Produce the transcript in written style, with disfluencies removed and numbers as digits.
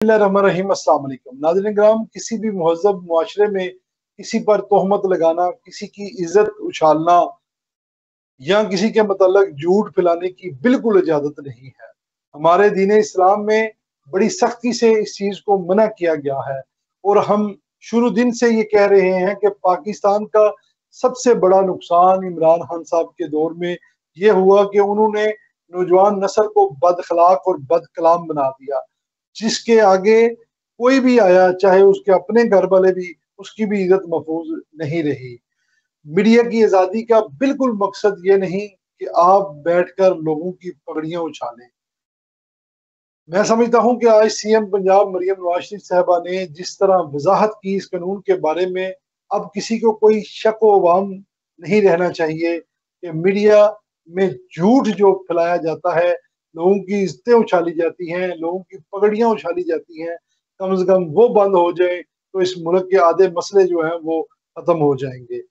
बिस्मिल्लाहिर्रहमानिर्रहीम। अस्सलाम वालेकुम नाज़रीन किराम। किसी भी महज़ब मुआशरे में किसी पर तोहमत लगाना, किसी की इज्जत उछालना या किसी के मतलब झूठ फैलाने की बिल्कुल इजाज़त नहीं है। हमारे दीन इस्लाम में बड़ी सख्ती से इस चीज़ को मना किया गया है और हम शुरू दिन से ये कह रहे हैं कि पाकिस्तान का सबसे बड़ा नुकसान इमरान खान साहब के दौर में ये हुआ कि उन्होंने नौजवान नस्ल को बदअखलाक और बदकलाम बना दिया, जिसके आगे कोई भी आया, चाहे उसके अपने घर वाले भी, उसकी भी इज्जत महफूज नहीं रही। मीडिया की आज़ादी का बिल्कुल मकसद ये नहीं कि आप बैठकर लोगों की पगड़ियां उछालें। मैं समझता हूं कि आज सीएम पंजाब मरियम नवाज शरीफ साहबा ने जिस तरह वजाहत की इस कानून के बारे में, अब किसी को कोई शक व अवाम नहीं रहना चाहिए कि मीडिया में झूठ जो फैलाया जाता है, लोगों की इज्जतें उछाली जाती हैं, लोगों की पगड़ियां उछाली जाती हैं, कम से कम वो बंद हो जाए तो इस मुल्क के आधे मसले जो हैं वो खत्म हो जाएंगे।